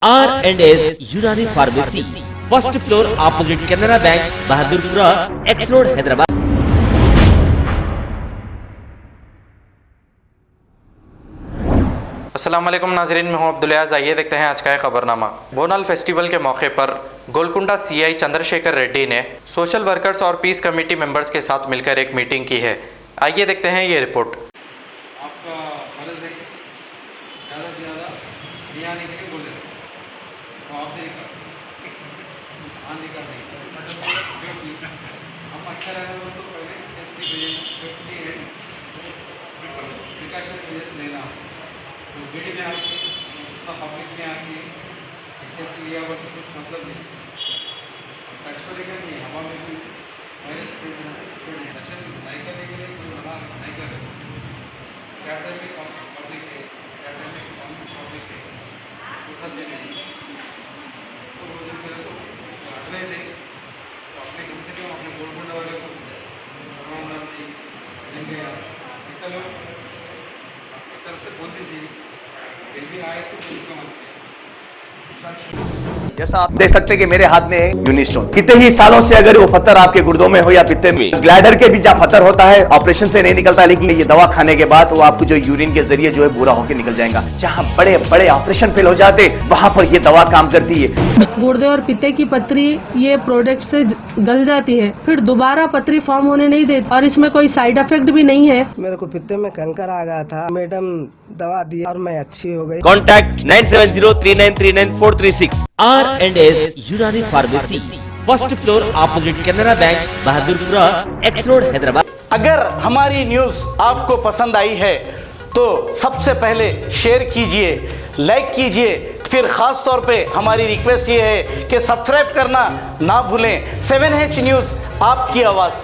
R&S यूनानी pharmacy, first floor opposite Canara bank, Bahadurpura, x road, Hyderabad. अस्सलाम वालेकुम नाज़रीन, मैं हूं अब्दुल-याज़। आइए देखते हैं आज का खबरनामा। बोनाल फेस्टिवल के मौके पर गोलकुंडा सीआई चंद्रशेखर रेड्डी ने सोशल वर्कर्स और पीस कमेटी मेंबर्स के साथ मिलकर एक मीटिंग की है। आइए देखते हैं ये रिपोर्ट। आपका फर्ज है ज़्यादा से ज़्यादा ये आने के लिए बोले तो आप देखा आने का नहीं हम अच्छा रहेगा तो पहले सेफ्टी है प्रिकॉशन वजह से लेना तो भीड़ में आके पब्लिक में आके सेफ्टी लिया हुआ तो कुछ मतलब नहीं टच करेगा नहीं हवा में भी वायरस एक्शन नहीं करने के लिए कोई मना नहीं कर रहे क्या टाइम में पब्लिक है क्या टाइम में पब्लिक है तो सब देने तो वो जो करें तो एडवाइस है तो अपने कम से कम अपने गोलकुंडा वाले को देंगे ऐसा लोग अपनी तरफ से बोल दीजिए फिर भी आए तो उसका मत जैसा आप देख सकते हैं कि मेरे हाथ में यूनिस्टोन कितने ही सालों से अगर वो पत्थर आपके गुर्दों में हो या पित्ते में, ग्लैडर के भी जहाँ पत्थर होता है ऑपरेशन से नहीं निकलता, लेकिन ये दवा खाने के बाद वो आपको जो यूरिन के जरिए जो है बुरा होकर निकल जाएगा। जहाँ बड़े बड़े ऑपरेशन फेल हो जाते वहां पर ये दवा काम करती है। गुर्दे और पित्ते की पथरी ये प्रोडक्ट से गल जाती है, फिर दोबारा पथरी फॉर्म होने नहीं देती और इसमें कोई साइड इफेक्ट भी नहीं है। मेरे को पित्ते में कंकर आ गया था, मैडम दवा दी और मैं अच्छी हो गई। कॉन्टैक्ट 9703939436। R&S यूनानी pharmacy, first floor opposite Canara bank, Bahadurpura, x road, Hyderabad. अगर हमारी न्यूज़ आपको पसंद आई है तो सबसे पहले शेयर कीजिए, लाइक कीजिए, फिर ख़ास तौर पे हमारी रिक्वेस्ट ये है कि सब्सक्राइब करना ना भूलें। 7H न्यूज़, आपकी आवाज़।